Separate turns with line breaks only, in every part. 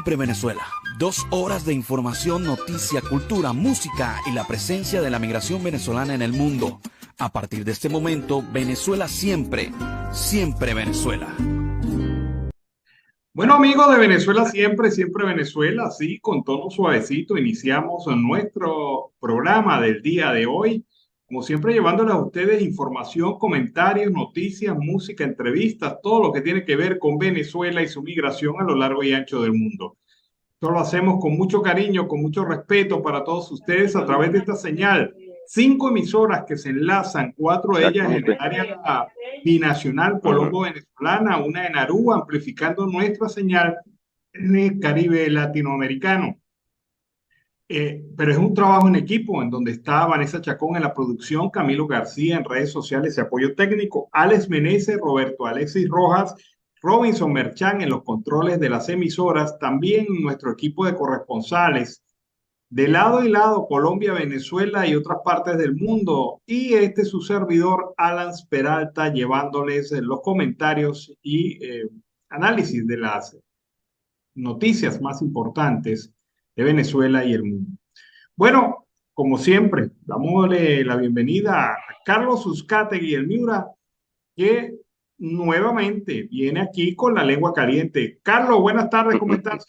Siempre Venezuela. 2 horas de información, noticia, cultura, música y la presencia de la migración venezolana en el mundo. A partir de este momento, Venezuela siempre, siempre Venezuela.
Bueno, amigos de Venezuela siempre, siempre Venezuela, así con tono suavecito, iniciamos nuestro programa del día de hoy, como siempre llevándoles a ustedes información, comentarios, noticias, música, entrevistas, todo lo que tiene que ver con Venezuela y su migración a lo largo y ancho del mundo. Esto lo hacemos con mucho cariño, con mucho respeto para todos ustedes a través de esta señal. 5 emisoras que se enlazan, 4 de ellas en el
Exactamente.
área binacional
Ujú.
colombo-venezolana, una en Aruba, amplificando nuestra señal en el Caribe latinoamericano. Pero es un trabajo en equipo en donde está Vanessa Chacón en la producción, Camilo García en redes sociales y apoyo técnico, Alex Meneses, Roberto Alexis Rojas, Robinson Merchán en los controles de las emisoras, también nuestro equipo de corresponsales de lado y lado, Colombia, Venezuela y otras partes del mundo. Y este es su servidor, Alan Peralta, llevándoles los comentarios y análisis de las noticias más importantes de Venezuela y el mundo. Bueno, como siempre, dámosle la bienvenida a Carlos Uzcategui, el Miura, que nuevamente viene aquí con la lengua caliente. Carlos, buenas tardes, ¿cómo estás?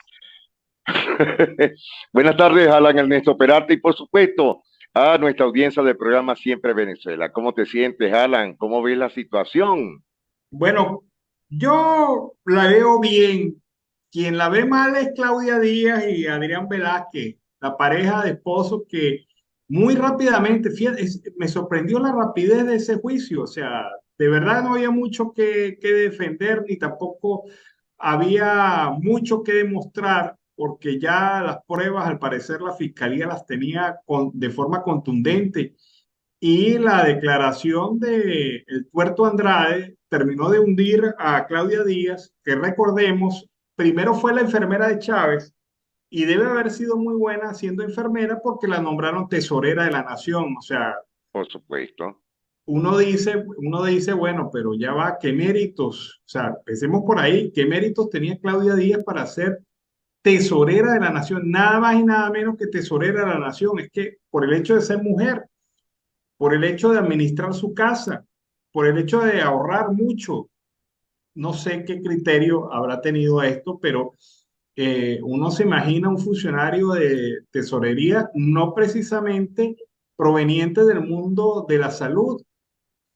Buenas tardes, Alan Ernesto Peralta, y por supuesto a nuestra audiencia del programa Siempre Venezuela. ¿Cómo te sientes, Alan? ¿Cómo ves la situación?
Bueno, yo la veo bien. Quien la ve mal es Claudia Díaz y Adrián Velázquez, la pareja de esposos que muy rápidamente, fíjate, me sorprendió la rapidez de ese juicio. O sea, de verdad no había mucho que defender ni tampoco había mucho que demostrar porque ya las pruebas, al parecer, la fiscalía las tenía de forma contundente y la declaración de el Puerto Andrade terminó de hundir a Claudia Díaz, que recordemos, primero fue la enfermera de Chávez y debe haber sido muy buena siendo enfermera porque la nombraron tesorera de la nación. O sea,
Por supuesto.
uno dice, bueno, pero ya va, ¿qué méritos? O sea, pensemos por ahí, ¿qué méritos tenía Claudia Díaz para ser tesorera de la nación? Nada más y nada menos que tesorera de la nación. Es que por el hecho de ser mujer, por el hecho de administrar su casa, por el hecho de ahorrar mucho. No sé qué criterio habrá tenido esto, pero uno se imagina un funcionario de tesorería no precisamente proveniente del mundo de la salud.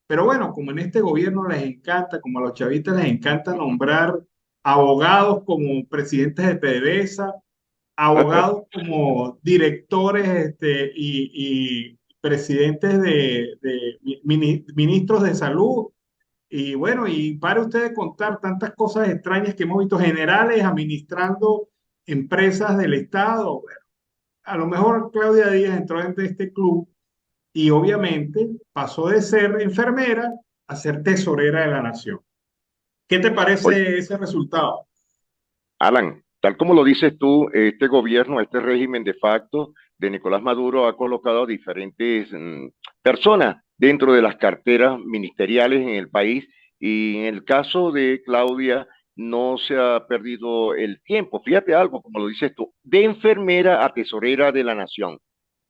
Pero bueno, como en este gobierno les encanta, como a los chavistas les encanta nombrar abogados como presidentes de PDVSA, abogados como directores y presidentes de ministros de salud. Y bueno, y para ustedes contar tantas cosas extrañas que hemos visto, generales administrando empresas del Estado. Bueno, a lo mejor Claudia Díaz entró en este club y obviamente pasó de ser enfermera a ser tesorera de la nación. ¿Qué te
Oye,
parece ese resultado?
Alan, tal como lo dices tú, este gobierno, este régimen de facto de Nicolás Maduro ha colocado a diferentes personas dentro de las carteras ministeriales en el país, y en el caso de Claudia no se ha perdido el tiempo. Fíjate algo, como lo dices tú, de enfermera a tesorera de la nación,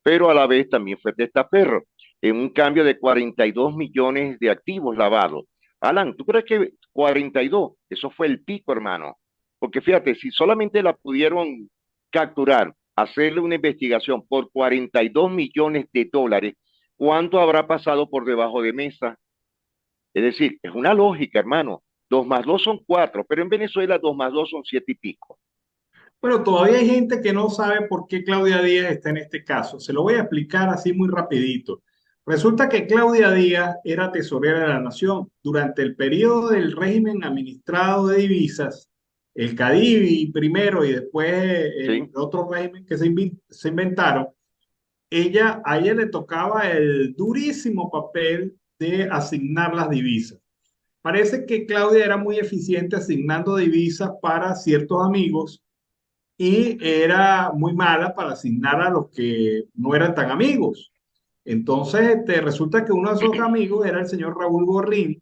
pero a la vez también fue testaferro en un cambio de 42 millones de activos lavados. Alan, ¿tú crees que 42, eso fue el pico, hermano? Porque fíjate, si solamente la pudieron capturar, hacerle una investigación por 42 millones de dólares, ¿cuánto habrá pasado por debajo de mesa? Es decir, es una lógica, hermano. 2 más 2 son 4, pero en Venezuela 2 más 2 son 7 y pico.
Bueno, todavía hay gente que no sabe por qué Claudia Díaz está en este caso. Se lo voy a explicar así muy rapidito. Resulta que Claudia Díaz era tesorera de la nación durante el periodo del régimen administrado de divisas, el CADIVI primero y después el
¿Sí?
otro régimen que se inventaron. A ella le tocaba el durísimo papel de asignar las divisas. Parece que Claudia era muy eficiente asignando divisas para ciertos amigos y era muy mala para asignar a los que no eran tan amigos. Entonces, resulta que uno de esos amigos era el señor Raúl Gorrín,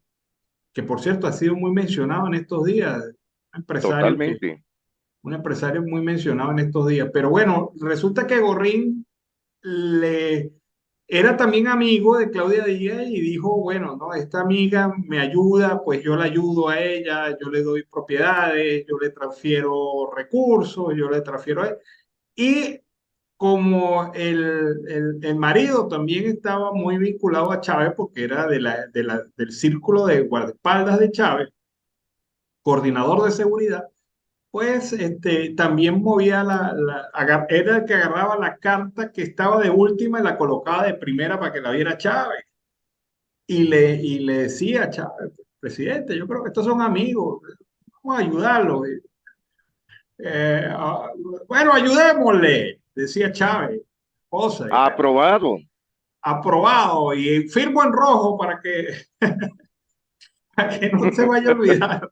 que por cierto ha sido muy mencionado en estos días, un empresario que
Totalmente.
un empresario muy mencionado en estos días. Pero bueno, resulta que Gorrín le era también amigo de Claudia Díaz y dijo, bueno, no, esta amiga me ayuda, pues yo la ayudo a ella, yo le doy propiedades, yo le transfiero recursos, yo le transfiero a él. Y como el marido también estaba muy vinculado a Chávez porque era del círculo de guardaespaldas de Chávez, coordinador de seguridad, pues también movía era el que agarraba la carta que estaba de última y la colocaba de primera para que la viera Chávez. Y le decía a Chávez, presidente, yo creo que estos son amigos, vamos a ayudarlos. Bueno, ayudémosle, decía Chávez. Cosa, y bueno,
Aprobado.
aprobado y firmo en rojo para que no se vaya a olvidar.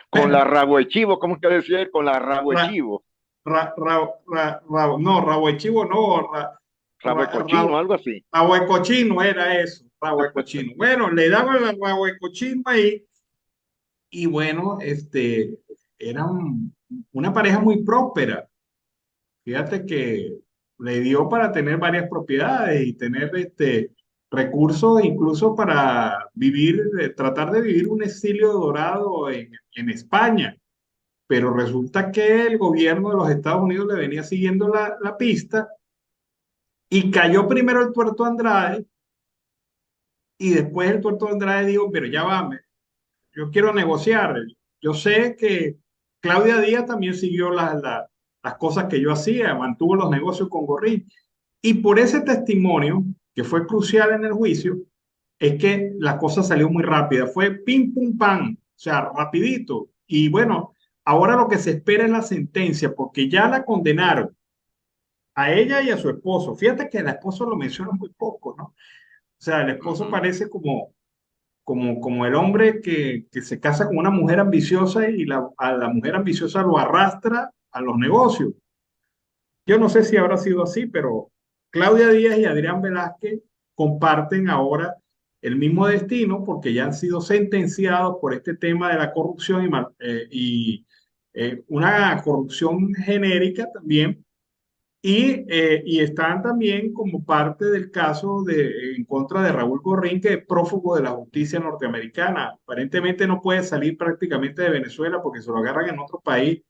Con la rabo de chivo, ¿cómo es que decía él? Con la rabo de
Ra-
chivo.
no, rabo de chivo no,
Rabo de cochino,
rabo,
algo así.
rabo de cochino era eso, rabo de cochino. Bueno, le daban el rabo de cochino ahí y bueno, eran una pareja muy próspera. Fíjate que le dio para tener varias propiedades y tener recursos incluso para vivir, tratar de vivir un exilio dorado en España. Pero resulta que el gobierno de los Estados Unidos le venía siguiendo la pista y cayó primero el Tuerto Andrade y después el Tuerto Andrade dijo, pero ya va, yo quiero negociar. Yo sé que Claudia Díaz también siguió las cosas que yo hacía, mantuvo los negocios con Gorrín. Y por ese testimonio, que fue crucial en el juicio, es que la cosa salió muy rápida. Fue pim, pum, pam, o sea, rapidito. Y bueno, ahora lo que se espera es la sentencia, porque ya la condenaron a ella y a su esposo. Fíjate que el esposo lo menciona muy poco, ¿no? O sea, el esposo
Ujú.
parece como el hombre que se casa con una mujer ambiciosa y a la mujer ambiciosa lo arrastra a los negocios. Yo no sé si habrá sido así, pero Claudia Díaz y Adrián Velázquez comparten ahora el mismo destino porque ya han sido sentenciados por este tema de la corrupción y una corrupción genérica también y están también como parte del caso en contra de Raúl Gorrín, que es prófugo de la justicia norteamericana. Aparentemente no puede salir prácticamente de Venezuela porque se lo agarran en otro país,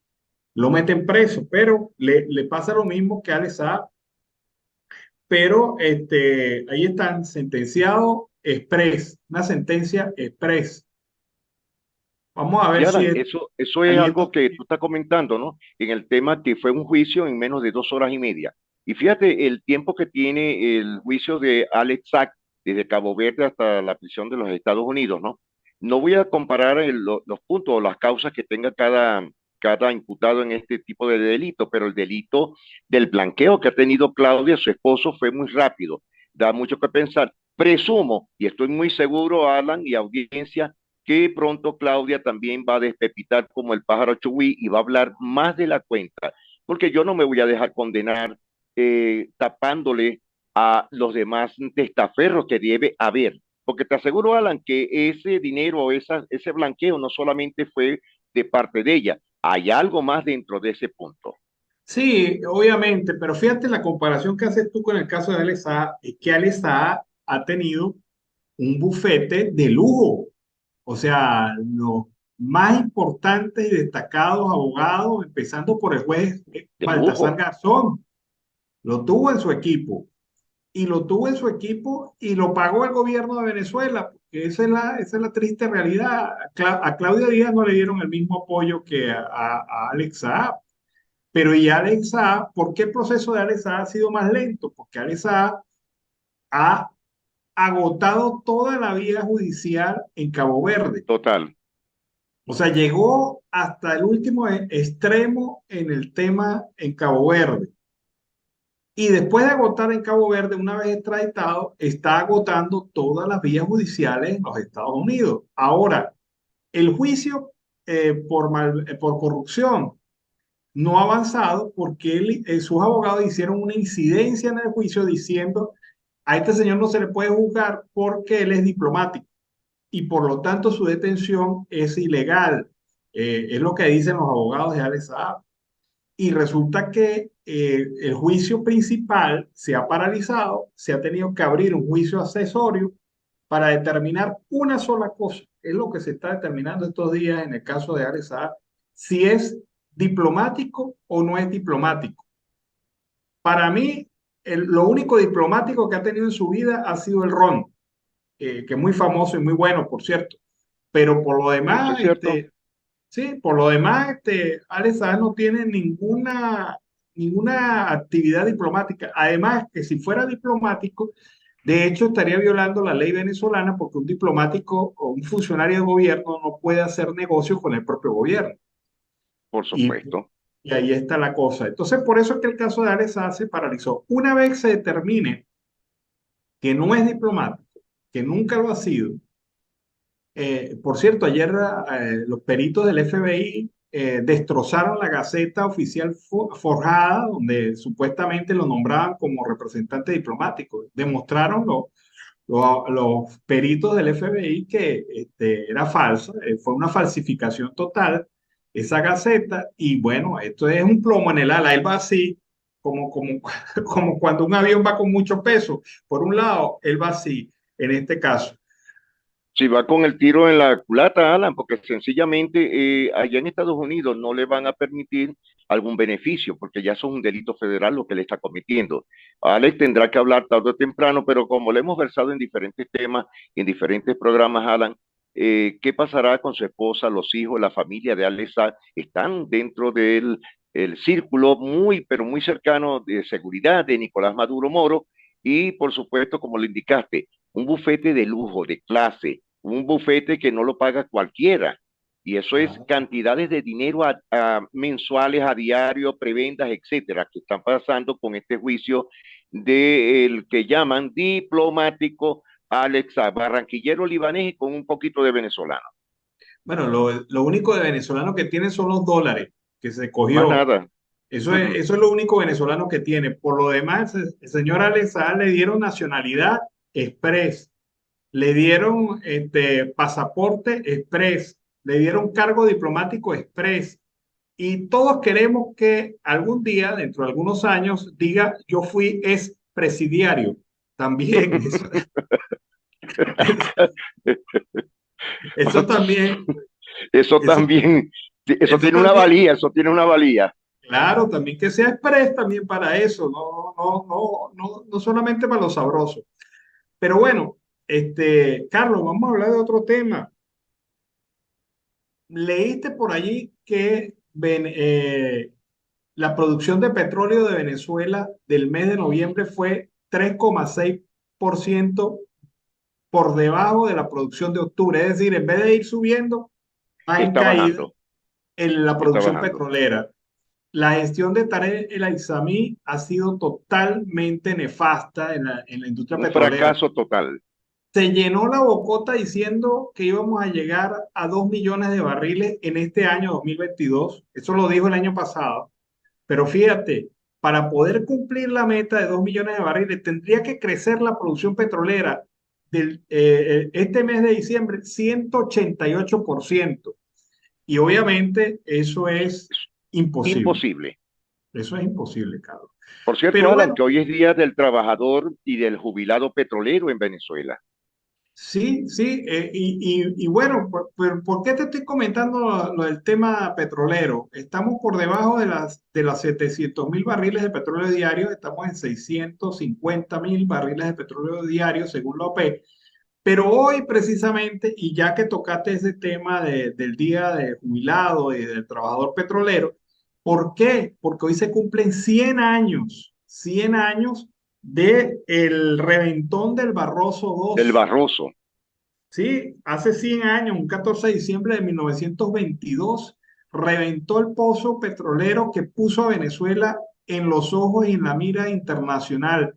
lo meten preso, pero le pasa lo mismo que a Alex Saab, pero ahí están sentenciados express, una sentencia express. Vamos a ver
Y
si
Alan, eso es
ahí
algo
esto.
que tú estás comentando, ¿no? En el tema que fue un juicio en menos de 2 horas y media. Y fíjate el tiempo que tiene el juicio de Alex Sack desde Cabo Verde hasta la prisión de los Estados Unidos, ¿no? No voy a comparar los puntos o las causas que tenga cada imputado en este tipo de delito, pero el delito del blanqueo que ha tenido Claudia, su esposo, fue muy rápido. Da mucho que pensar. Presumo, y estoy muy seguro, Alan y audiencia, que pronto Claudia también va a despepitar como el pájaro chugui y va a hablar más de la cuenta, porque yo no me voy a dejar condenar tapándole a los demás testaferros que debe haber, porque te aseguro, Alan, que ese dinero, ese blanqueo no solamente fue de parte de ella, hay algo más dentro de ese punto.
Sí, obviamente, pero fíjate la comparación que haces tú con el caso de Alex Saab, es que Alex Saab ha tenido un bufete de lujo. O sea, los más importantes y destacados abogados, empezando por el juez
De
Baltasar
lujo,
Garzón, lo tuvo en su equipo. Y lo tuvo en su equipo y lo pagó el gobierno de Venezuela, porque esa es la triste realidad. A Claudia Díaz no le dieron el mismo apoyo que a Alex Saab. Pero y Alex Saab, ¿por qué el proceso de Alex Saab ha sido más lento? Porque Alex Saab ha agotado toda la vía judicial en Cabo Verde.
total.
O sea, llegó hasta el último extremo en el tema en Cabo Verde. Y después de agotar en Cabo Verde, una vez extraditado, está agotando todas las vías judiciales en los Estados Unidos. Ahora, el juicio por corrupción no ha avanzado porque sus abogados hicieron una incidencia en el juicio diciendo a este señor no se le puede juzgar porque él es diplomático y por lo tanto su detención es ilegal. Es lo que dicen los abogados de Alex Saab. Y resulta que el juicio principal se ha paralizado, se ha tenido que abrir un juicio accesorio para determinar una sola cosa. Es lo que se está determinando estos días en el caso de Alex Saab, si es diplomático o no es diplomático. Para mí, lo único diplomático que ha tenido en su vida ha sido el ron, que es muy famoso y muy bueno, por cierto. Pero por lo
Eso es
demás,
cierto.
sí, por lo demás, Alex Saab no tiene ninguna actividad diplomática. Además, que si fuera diplomático, de hecho estaría violando la ley venezolana porque un diplomático o un funcionario de gobierno no puede hacer negocios con el propio gobierno.
Por
Y,
supuesto.
y ahí está la cosa. Entonces, por eso es que el caso de Alex Saab se paralizó. Una vez se determine que no es diplomático, que nunca lo ha sido. Por cierto, ayer los peritos del FBI destrozaron la Gaceta Oficial Forjada, donde supuestamente lo nombraban como representante diplomático. Demostraron los peritos del FBI que era falsa, fue una falsificación total esa Gaceta. Y bueno, esto es un plomo en el ala. Él va así, como, como cuando un avión va con mucho peso. Por un lado, él va así, en este caso.
Si va con el tiro en la culata, Alan, porque sencillamente allá en Estados Unidos no le van a permitir algún beneficio, porque ya eso es un delito federal lo que le está cometiendo. Alex tendrá que hablar tarde o temprano, pero como le hemos versado en diferentes temas, en diferentes programas, Alan, ¿qué pasará con su esposa, los hijos, la familia de Alex Saab? Están dentro del el círculo muy, pero muy cercano de seguridad de Nicolás Maduro Moro y, por supuesto, como le indicaste, un bufete de lujo, de clase, un bufete que no lo paga cualquiera. Y eso es cantidades de dinero mensuales, a diario, prebendas, etcétera, que están pasando con este juicio del que llaman diplomático Alex Saab, barranquillero libanés y con un poquito de venezolano.
Bueno, lo único de venezolano que tiene son los dólares que se
Más
cogió.
nada.
Eso es lo único venezolano que tiene. Por lo demás, el señor Alex Saab le dieron nacionalidad express, le dieron pasaporte express, le dieron cargo diplomático express. Y todos queremos que algún día, dentro de algunos años, diga yo fui expresidiario. También, eso también,
Eso
eso,
también, eso
eso
tiene una
también.
valía, eso tiene una valía.
Claro, también que sea express también para eso, no solamente para los sabrosos. Pero bueno, Carlos, vamos a hablar de otro tema. Leíste por allí que la producción de petróleo de Venezuela del mes de noviembre fue 3,6% por debajo de la producción de octubre. Es decir, en vez de ir subiendo, va en
Está
caída
bajando,
en la
está
producción
bajando.
petrolera. La gestión de Tarek El Aissami ha sido totalmente nefasta en la industria
Un
petrolera.
fracaso total.
Se llenó la bocota diciendo que íbamos a llegar a 2 millones de barriles en este año 2022. Eso lo dijo el año pasado. Pero fíjate, para poder cumplir la meta de 2 millones de barriles, tendría que crecer la producción petrolera este mes de diciembre 188%. Y obviamente eso es imposible.
Imposible.
Eso es imposible, Carlos.
Por cierto,
Pero
Alan,
bueno,
que hoy es Día del Trabajador y del Jubilado Petrolero en Venezuela.
sí, sí. Y bueno, ¿por qué te estoy comentando lo del tema petrolero? Estamos por debajo de las 700.000 barriles de petróleo diario, estamos en 650.000 barriles de petróleo diario, según la OPEP. Pero hoy precisamente, y ya que tocaste ese tema del día de jubilado y del trabajador petrolero, ¿por qué? Porque hoy se cumplen 100 años del reventón del Barroso
Del
2.
Barroso.
Sí, hace 100 años, un 14 de diciembre de 1922, reventó el pozo petrolero que puso a Venezuela en los ojos y en la mira internacional.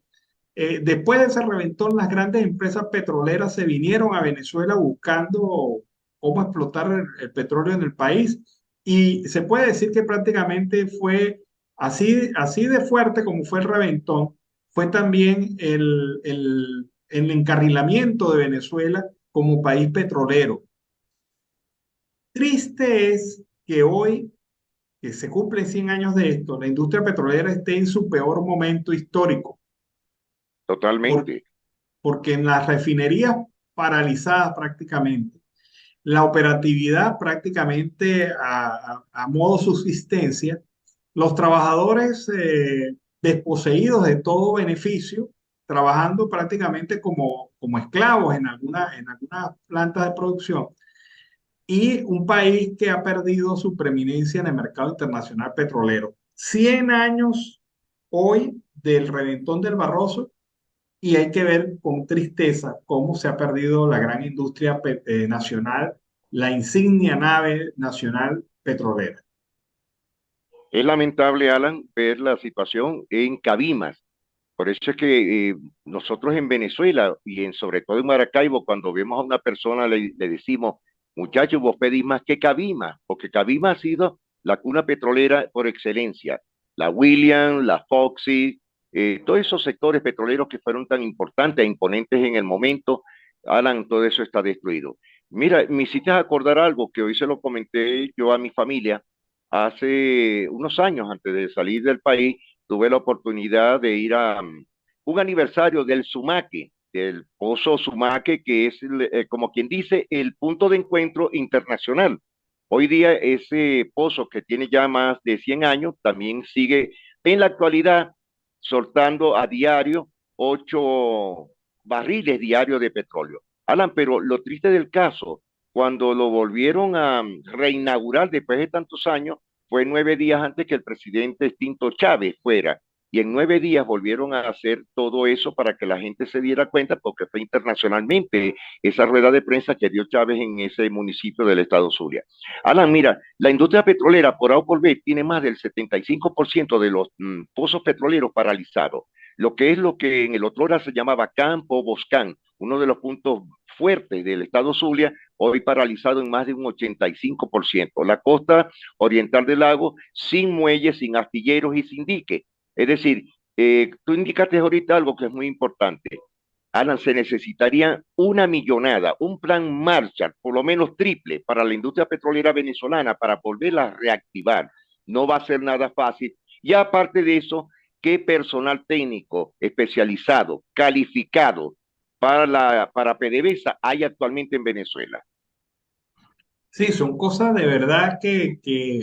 Después de ese reventón, las grandes empresas petroleras se vinieron a Venezuela buscando cómo explotar el petróleo en el país y se puede decir que prácticamente fue así de fuerte como fue el reventón, fue también el encarrilamiento de Venezuela como país petrolero. triste es que hoy, que se cumplen 100 años de esto, la industria petrolera esté en su peor momento histórico, por-
Totalmente.
porque en las refinerías paralizadas prácticamente, la operatividad prácticamente a modo subsistencia, los trabajadores desposeídos de todo beneficio, trabajando prácticamente como esclavos en algunas plantas de producción, y un país que ha perdido su preeminencia en el mercado internacional petrolero. 100 años hoy del reventón del Barroso y hay que ver con tristeza cómo se ha perdido la gran industria nacional, la insignia nave nacional petrolera.
Es lamentable, Alan, ver la situación en Cabimas. Por eso es que nosotros en Venezuela y sobre todo en Maracaibo, cuando vemos a una persona le decimos, muchachos, vos pedís más que Cabimas, porque Cabimas ha sido la cuna petrolera por excelencia. La William, la Foxy, todos esos sectores petroleros que fueron tan importantes e imponentes en el momento, Alan, todo eso está destruido. Mira, me hiciste acordar algo que hoy se lo comenté yo a mi familia hace unos años antes de salir del país. Tuve la oportunidad de ir a un aniversario del Sumaque, del Pozo Sumaque, que es, como quien dice, el punto de encuentro internacional. Hoy día ese pozo que tiene ya más de 100 años también sigue en la actualidad soltando a diario 8 barriles diarios de petróleo. Alan, pero lo triste del caso, cuando lo volvieron a reinaugurar después de tantos años, fue 9 días antes que el presidente extinto Chávez fuera. Y en 9 días volvieron a hacer todo eso para que la gente se diera cuenta, porque fue internacionalmente esa rueda de prensa que dio Chávez en ese municipio del estado Zulia. Alan, mira, la industria petrolera por A o por B tiene más del 75% de los pozos petroleros paralizados, lo que es lo que en el otro hora se llamaba Campo Boscán, uno de los puntos fuertes del estado Zulia, hoy paralizado en más de un 85%. La costa oriental del lago sin muelles, sin astilleros y sin dique. Es decir, tú indicaste ahorita algo que es muy importante. Alan, se necesitaría una millonada, un plan Marshall, por lo menos triple, para la industria petrolera venezolana, para volverla a reactivar. No va a ser nada fácil. Y aparte de eso, ¿qué personal técnico especializado, calificado para PDVSA hay actualmente en Venezuela?
Sí, son cosas de verdad que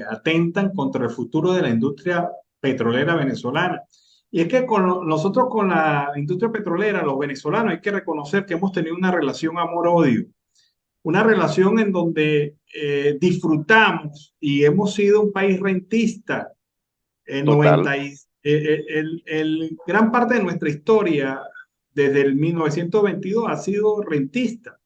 atentan contra el futuro de la industria petrolera venezolana. Y es que nosotros con la industria petrolera, los venezolanos, hay que reconocer que hemos tenido una relación amor-odio, una relación en donde disfrutamos y hemos sido un país rentista. El
Total.
90 gran parte de nuestra historia desde el 1922 ha sido rentista.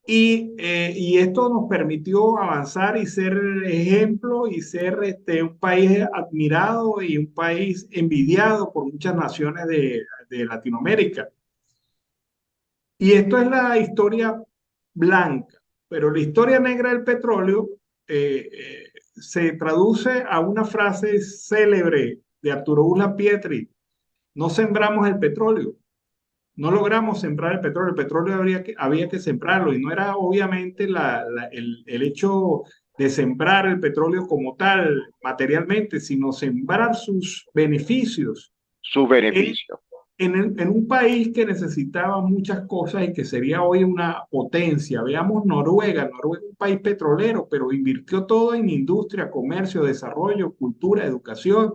Y esto nos permitió avanzar y ser ejemplo y ser un país admirado y un país envidiado por muchas naciones de Latinoamérica. Y esto es la historia blanca, pero la historia negra del petróleo se traduce a una frase célebre de Arturo Uslar Pietri: no sembramos el petróleo, no logramos sembrar el petróleo había que sembrarlo y no era obviamente el hecho de sembrar el petróleo como tal materialmente, sino sembrar sus beneficios
Su
en,
beneficio.
en un país que necesitaba muchas cosas y que sería hoy una potencia. Veamos Noruega, Noruega es un país petrolero, pero invirtió todo en industria, comercio, desarrollo, cultura, educación.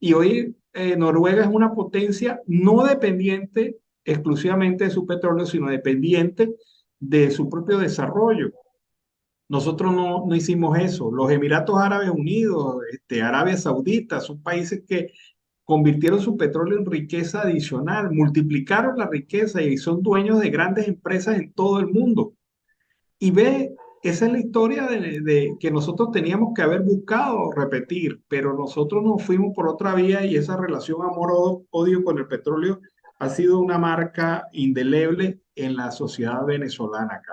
Y hoy Noruega es una potencia no dependiente exclusivamente de su petróleo, sino dependiente de su propio desarrollo. Nosotros no hicimos eso. Los Emiratos Árabes Unidos, Arabia Saudita, son países que convirtieron su petróleo en riqueza adicional, multiplicaron la riqueza y son dueños de grandes empresas en todo el mundo. Y ve, esa es la historia que nosotros teníamos que haber buscado repetir, pero nosotros nos fuimos por otra vía y esa relación amor-odio con el petróleo ha sido una marca indeleble en la sociedad venezolana acá.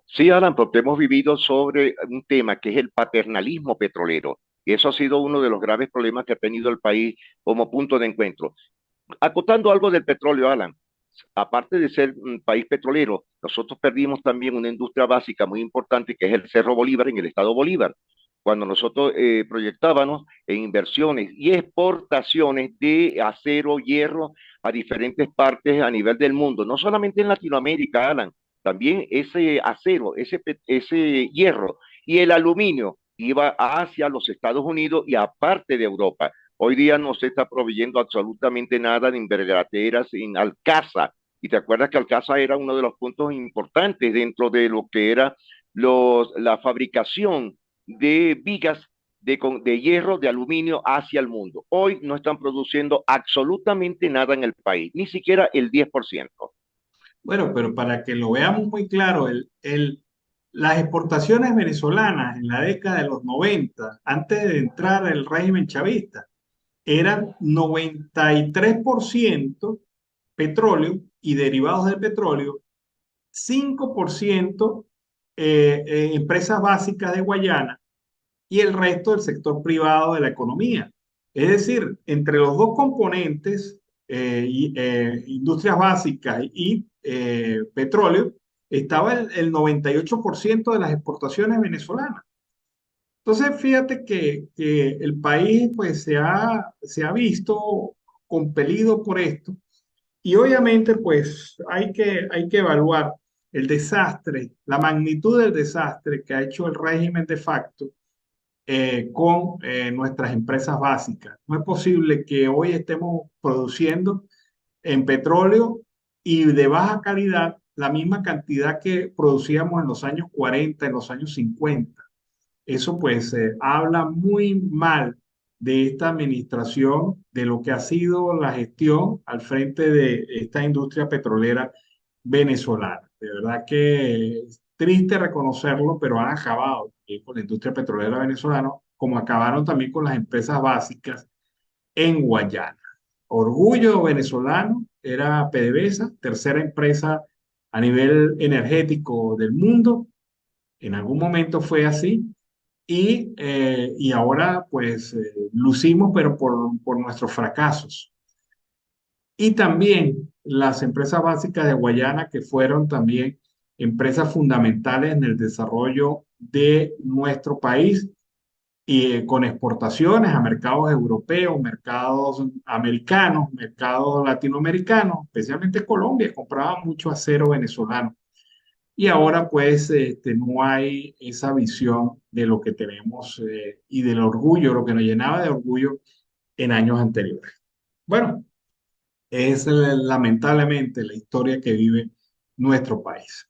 Sí, Alan, porque hemos vivido sobre un tema que es el paternalismo petrolero. Y eso ha sido uno de los graves problemas que ha tenido el país como punto de encuentro. Acotando algo del petróleo, Alan. aparte de ser un país petrolero, nosotros perdimos también una industria básica muy importante que es el Cerro Bolívar en el estado Bolívar. Cuando nosotros proyectábamos en inversiones y exportaciones de acero, hierro a diferentes partes a nivel del mundo, no solamente en Latinoamérica, Alan, también ese acero, ese hierro y el aluminio iba hacia los Estados Unidos y aparte de Europa. Hoy día no se está proveyendo absolutamente nada de envergaderas en Alcázar. Y te acuerdas que Alcázar era uno de los puntos importantes dentro de lo que era la fabricación de vigas de hierro, de aluminio hacia el mundo. Hoy no están produciendo absolutamente nada en el país, ni siquiera el 10%.
Bueno, pero para que lo veamos muy claro, las exportaciones venezolanas en la década de los 90, antes de entrar el régimen chavista, eran 93% petróleo y derivados del petróleo, 5% empresas básicas de Guayana y el resto del sector privado de la economía. Es decir, entre los dos componentes, industrias básicas y petróleo, estaba el 98% de las exportaciones venezolanas. Entonces, fíjate que el país pues, se ha visto compelido por esto y obviamente pues hay que evaluar el desastre, la magnitud del desastre que ha hecho el régimen de facto con nuestras empresas básicas. No es posible que hoy estemos produciendo en petróleo y de baja calidad la misma cantidad que producíamos en los años 40, en los años 50. Eso pues habla muy mal de esta administración, de lo que ha sido la gestión al frente de esta industria petrolera venezolana. De verdad que es triste reconocerlo, pero han acabado con la industria petrolera venezolana, como acabaron también con las empresas básicas en Guayana. Orgullo venezolano era PDVSA, tercera empresa a nivel energético del mundo. En algún momento fue así y ahora pues lucimos, pero por nuestros fracasos. Y también las empresas básicas de Guayana, que fueron también empresas fundamentales en el desarrollo de nuestro país y con exportaciones a mercados europeos, mercados americanos, mercados latinoamericanos, especialmente Colombia, compraba mucho acero venezolano. Y ahora pues no hay esa visión de lo que tenemos y del orgullo, lo que nos llenaba de orgullo en años anteriores. Bueno, es lamentablemente la historia que vive nuestro país.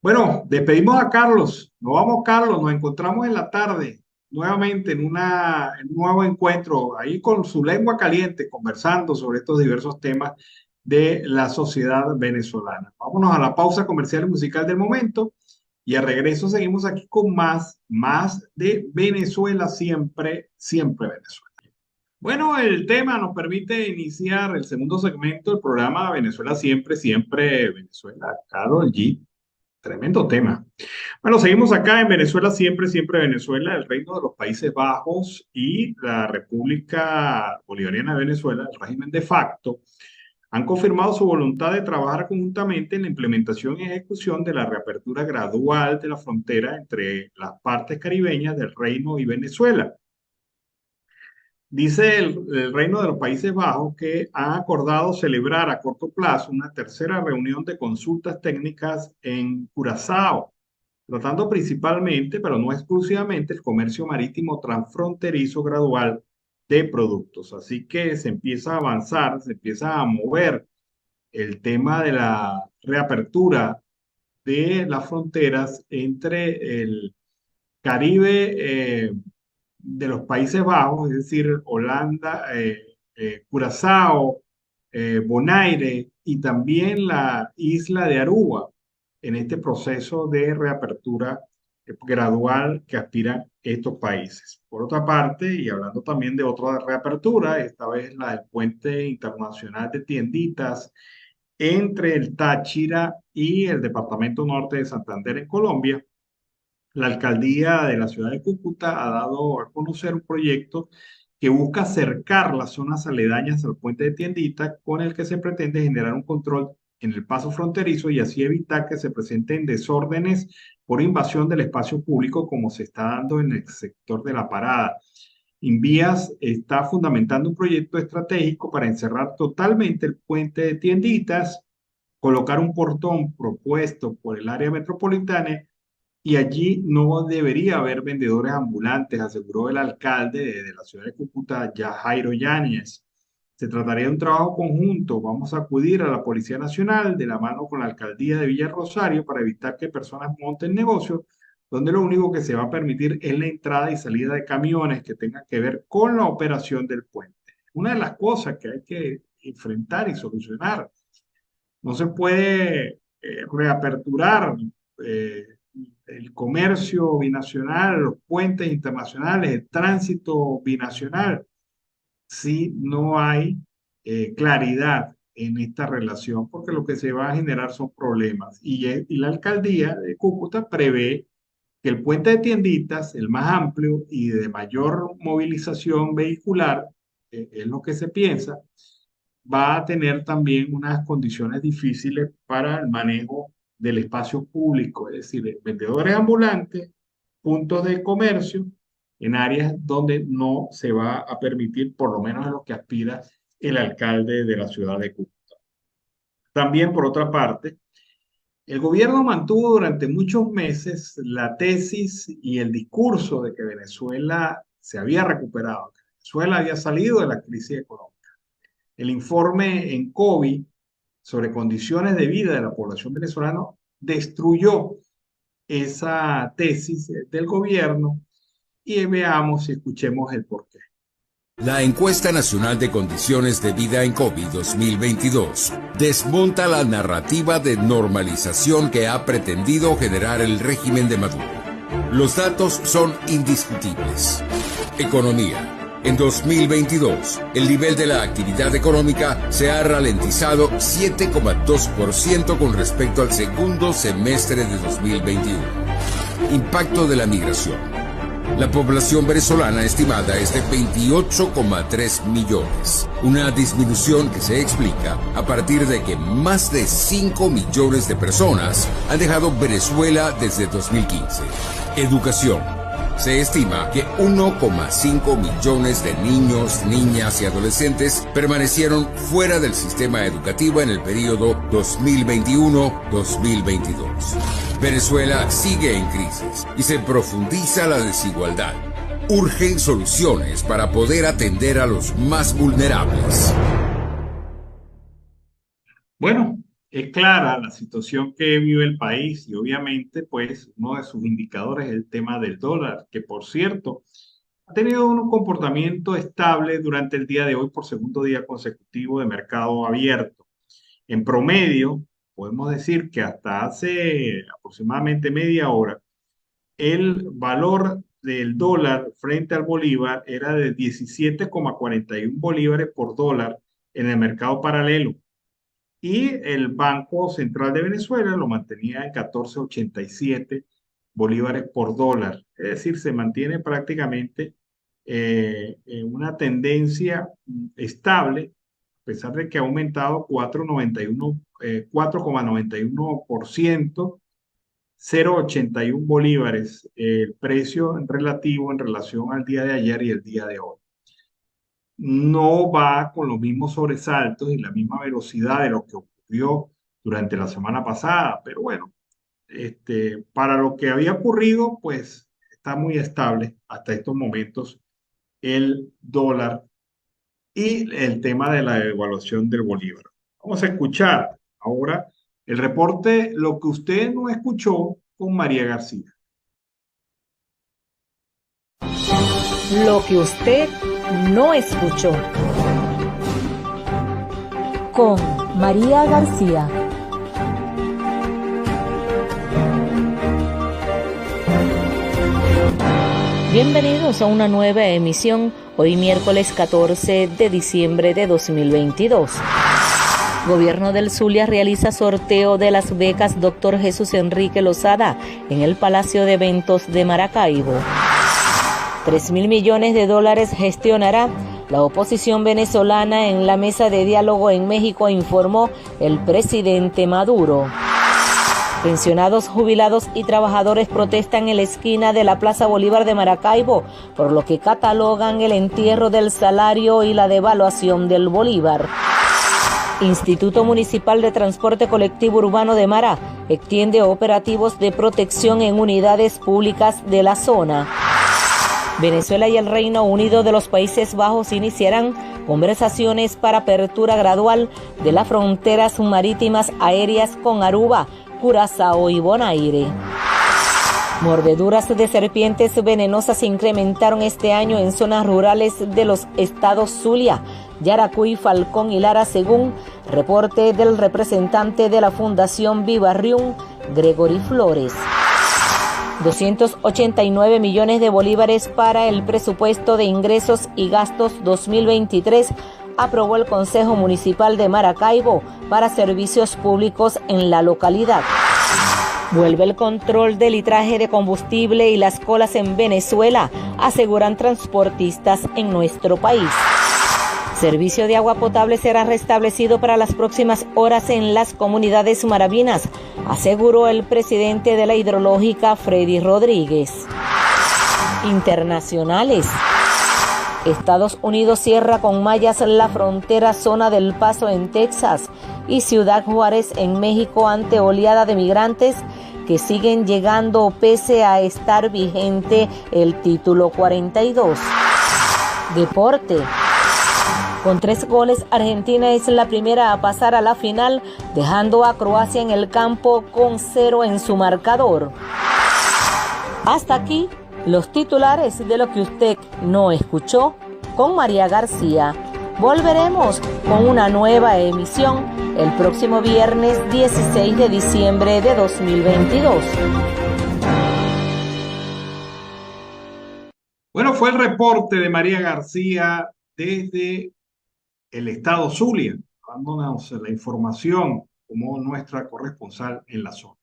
Bueno, despedimos a Carlos. Nos vamos, Carlos. Nos encontramos en la tarde nuevamente en un nuevo encuentro ahí con su lengua caliente, conversando sobre estos diversos temas de la sociedad venezolana. Vámonos a la pausa comercial y musical del momento y al regreso seguimos aquí con más de Venezuela siempre, siempre Venezuela. Bueno, el tema nos permite iniciar el segundo segmento del programa Venezuela siempre, siempre Venezuela. Carlos G. Tremendo tema. Bueno, seguimos acá en Venezuela siempre, siempre Venezuela, el Reino de los Países Bajos y la República Bolivariana de Venezuela, el régimen de facto, han confirmado su voluntad de trabajar conjuntamente en la implementación y ejecución de la reapertura gradual de la frontera entre las partes caribeñas del Reino y Venezuela. Dice el Reino de los Países Bajos que han acordado celebrar a corto plazo una tercera reunión de consultas técnicas en Curazao, tratando principalmente, pero no exclusivamente, el comercio marítimo transfronterizo gradual de productos. Así que se empieza a avanzar, se empieza a mover el tema de la reapertura de las fronteras entre el Caribe de los Países Bajos, es decir, Holanda, Curazao, Bonaire y también la isla de Aruba en este proceso de reapertura gradual que aspiran estos países. Por otra parte, y hablando también de otra reapertura, esta vez la del puente internacional de tienditas entre el Táchira y el departamento norte de Santander en Colombia, la alcaldía de la ciudad de Cúcuta ha dado a conocer un proyecto que busca acercar las zonas aledañas al puente de Tiendita, con el que se pretende generar un control en el paso fronterizo y así evitar que se presenten desórdenes por invasión del espacio público como se está dando en el sector de La Parada. Invías está fundamentando un proyecto estratégico para encerrar totalmente el puente de Tienditas, colocar un portón propuesto por el área metropolitana y allí no debería haber vendedores ambulantes, aseguró el alcalde de la ciudad de Cúcuta, Jairo Yáñez. Se trataría de un trabajo conjunto. Vamos a acudir a la Policía Nacional de la mano con la alcaldía de Villa Rosario para evitar que personas monten negocios donde lo único que se va a permitir es la entrada y salida de camiones que tengan que ver con la operación del puente. Una de las cosas que hay que enfrentar y solucionar. No se puede reaperturar el comercio binacional, los puentes internacionales, el tránsito binacional, si no hay claridad en esta relación, porque lo que se va a generar son problemas. Y la alcaldía de Cúcuta prevé que el puente de Tienditas, el más amplio y de mayor movilización vehicular, es lo que se piensa, va a tener también unas condiciones difíciles para el manejo del espacio público, es decir, vendedores ambulantes, puntos de comercio, en áreas donde no se va a permitir, por lo menos a lo que aspira el alcalde de la ciudad de Cúcuta. También, por otra parte, el gobierno mantuvo durante muchos meses la tesis y el discurso de que Venezuela se había recuperado, que Venezuela había salido de la crisis económica. El informe en COVID sobre condiciones de vida de la población venezolana destruyó esa tesis del gobierno y veamos y escuchemos el porqué.
La Encuesta Nacional de Condiciones de Vida en COVID 2022 desmonta la narrativa de normalización que ha pretendido generar el régimen de Maduro. Los datos son indiscutibles. Economía. En 2022, el nivel de la actividad económica se ha ralentizado 7,2% con respecto al segundo semestre de 2021. Impacto de la migración. La población venezolana estimada es de 28,3 millones, una disminución que se explica a partir de que más de 5 millones de personas han dejado Venezuela desde 2015. Educación. Se estima que 1,5 millones de niños, niñas y adolescentes permanecieron fuera del sistema educativo en el periodo 2021-2022. Venezuela sigue en crisis y se profundiza la desigualdad. Urgen soluciones para poder atender a los más vulnerables.
Bueno, es clara la situación que vive el país y obviamente pues uno de sus indicadores es el tema del dólar, que por cierto ha tenido un comportamiento estable durante el día de hoy por segundo día consecutivo de mercado abierto. En promedio, podemos decir que hasta hace aproximadamente media hora, el valor del dólar frente al bolívar era de 17,41 bolívares por dólar en el mercado paralelo. Y el Banco Central de Venezuela lo mantenía en 14,87 bolívares por dólar. Es decir, se mantiene prácticamente una tendencia estable, a pesar de que ha aumentado 4,91%, 0,81 bolívares el precio relativo en relación al día de ayer y el día de hoy. No va con los mismos sobresaltos y la misma velocidad de lo que ocurrió durante la semana pasada, pero bueno, para lo que había ocurrido, pues está muy estable hasta estos momentos el dólar y el tema de la devaluación del bolívar. Vamos a escuchar ahora el reporte, lo que usted no escuchó, con María García.
Lo que usted no escuchó. Con María García. Bienvenidos a una nueva emisión, hoy miércoles 14 de diciembre de 2022. Gobierno del Zulia realiza sorteo de las becas Dr. Jesús Enrique Lozada en el Palacio de Eventos de Maracaibo. $3.000 millones gestionará la oposición venezolana en la mesa de diálogo en México, informó el presidente Maduro. Pensionados, jubilados y trabajadores protestan en la esquina de la Plaza Bolívar de Maracaibo, por lo que catalogan el entierro del salario y la devaluación del bolívar. Instituto Municipal de Transporte Colectivo Urbano de Mara extiende operativos de protección en unidades públicas de la zona. Venezuela y el Reino Unido de los Países Bajos iniciarán conversaciones para apertura gradual de las fronteras marítimas aéreas con Aruba, Curazao y Bonaire. Mordeduras de serpientes venenosas se incrementaron este año en zonas rurales de los estados Zulia, Yaracuy, Falcón y Lara, según reporte del representante de la Fundación Viva Rium, Gregory Flores. 289 millones de bolívares para el presupuesto de ingresos y gastos 2023 aprobó el Consejo Municipal de Maracaibo para servicios públicos en la localidad. Vuelve el control del litraje de combustible y las colas en Venezuela, aseguran transportistas en nuestro país. Servicio de agua potable será restablecido para las próximas horas en las comunidades maravinas, aseguró el presidente de la hidrológica, Freddy Rodríguez. Internacionales. Estados Unidos cierra con mallas la frontera zona del Paso en Texas y Ciudad Juárez en México ante oleada de migrantes que siguen llegando pese a estar vigente el título 42. Deporte. Con 3 goles, Argentina es la primera a pasar a la final, dejando a Croacia en el campo con 0 en su marcador. Hasta aquí los titulares de lo que usted no escuchó con María García. Volveremos con una nueva emisión el próximo viernes 16 de diciembre de 2022.
Bueno, fue el reporte de María García desde el estado Zulia, dándonos la información como nuestra corresponsal en la zona.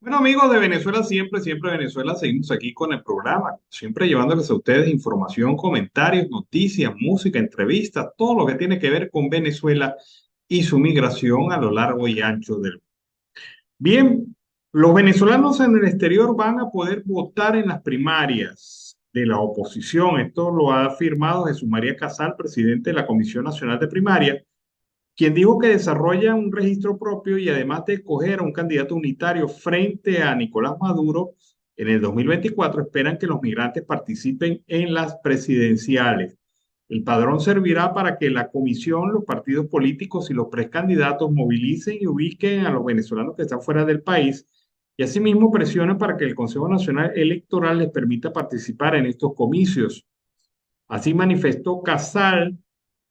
Bueno, amigos de Venezuela Siempre, Siempre Venezuela, seguimos aquí con el programa, siempre llevándoles a ustedes información, comentarios, noticias, música, entrevistas, todo lo que tiene que ver con Venezuela y su migración a lo largo y ancho del mundo. Bien, los venezolanos en el exterior van a poder votar en las primarias de la oposición. Esto lo ha afirmado Jesús María Casal, presidente de la Comisión Nacional de Primaria, quien dijo que desarrolla un registro propio y además de escoger a un candidato unitario frente a Nicolás Maduro en el 2024, esperan que los migrantes participen en las presidenciales. El padrón servirá para que la comisión, los partidos políticos y los precandidatos movilicen y ubiquen a los venezolanos que están fuera del país y asimismo presionen para que el Consejo Nacional Electoral les permita participar en estos comicios. Así manifestó Casal,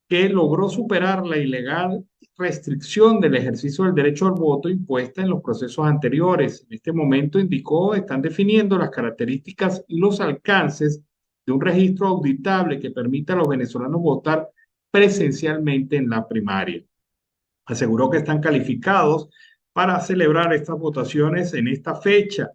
que logró superar la ilegal restricción del ejercicio del derecho al voto impuesta en los procesos anteriores. En este momento, indicó, están definiendo las características y los alcances de un registro auditable que permita a los venezolanos votar presencialmente en la primaria. Aseguró que están calificados para celebrar estas votaciones en esta fecha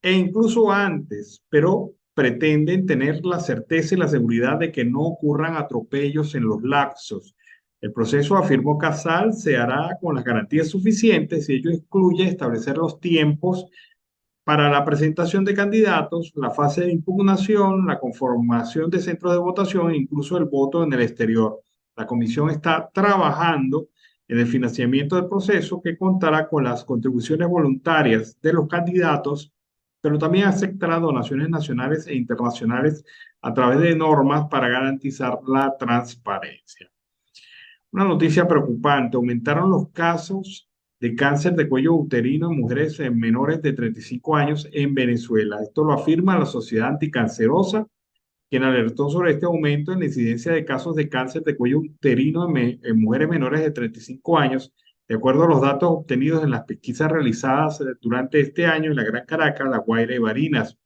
e incluso antes, pero pretenden tener la certeza y la seguridad de que no ocurran atropellos en los lapsos. El proceso, afirmó Casal, se hará con las garantías suficientes y ello incluye establecer los tiempos para la presentación de candidatos, la fase de impugnación, la conformación de centros de votación e incluso el voto en el exterior. La comisión está trabajando en el financiamiento del proceso, que contará con las contribuciones voluntarias de los candidatos, pero también aceptará donaciones nacionales e internacionales a través de normas para garantizar la transparencia. Una noticia preocupante: aumentaron los casos de cáncer de cuello uterino en mujeres menores de 35 años en Venezuela. Esto lo afirma la Sociedad Anticancerosa, quien alertó sobre este aumento en la incidencia de casos de cáncer de cuello uterino en mujeres menores de 35 años, de acuerdo a los datos obtenidos en las pesquisas realizadas durante este año en la Gran Caracas, La Guaira y Barinas.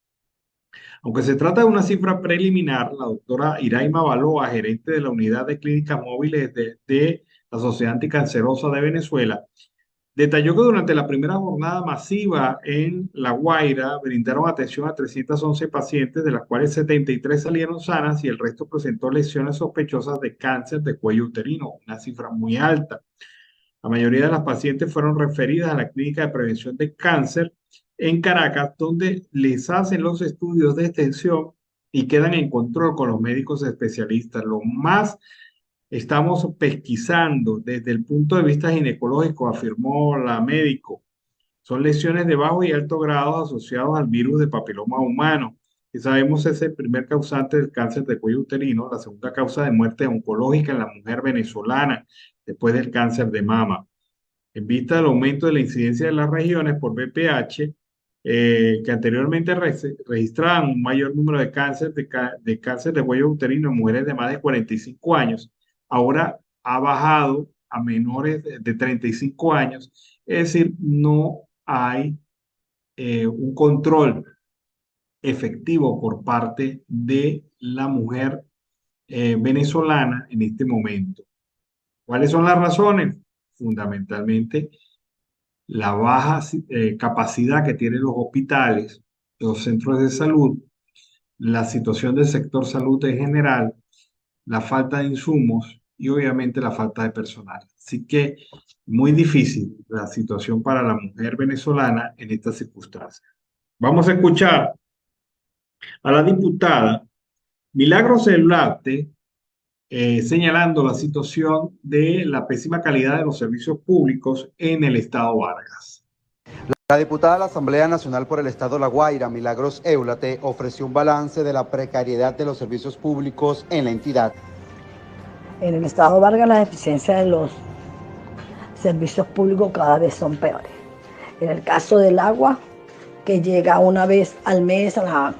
Aunque se trata de una cifra preliminar, la doctora Iraima Baloa, gerente de la Unidad de Clínicas Móviles de la Sociedad Anticancerosa de Venezuela, Detalló que durante la primera jornada masiva en La Guaira brindaron atención a 311 pacientes, de las cuales 73 salieron sanas y el resto presentó lesiones sospechosas de cáncer de cuello uterino, una cifra muy alta. La mayoría de las pacientes fueron referidas a la Clínica de Prevención de Cáncer en Caracas, donde les hacen los estudios de extensión y quedan en control con los médicos especialistas. Lo más estamos pesquisando desde el punto de vista ginecológico, afirmó la médico. Son lesiones de bajo y alto grado asociadas al virus de papiloma humano, que sabemos es el primer causante del cáncer de cuello uterino, la segunda causa de muerte oncológica en la mujer venezolana, después del cáncer de mama. En vista del aumento de la incidencia de las regiones por VPH, que anteriormente registraban un mayor número de cáncer de cuello uterino en mujeres de más de 45 años, ahora ha bajado a menores de 35 años, es decir, no hay un control efectivo por parte de la mujer venezolana en este momento. ¿Cuáles son las razones? Fundamentalmente, la baja capacidad que tienen los hospitales, los centros de salud, la situación del sector salud en general, la falta de insumos y obviamente la falta de personal. Así que muy difícil la situación para la mujer venezolana en estas circunstancias. Vamos a escuchar a la diputada Milagros Celularte señalando la situación de la pésima calidad de los servicios públicos en el estado Vargas.
La diputada de la Asamblea Nacional por el Estado La Guaira, Milagros Eulate, ofreció un balance de la precariedad de los servicios públicos en la entidad.
En el estado Vargas las deficiencias de los servicios públicos cada vez son peores. En el caso del agua, que llega una vez al mes a la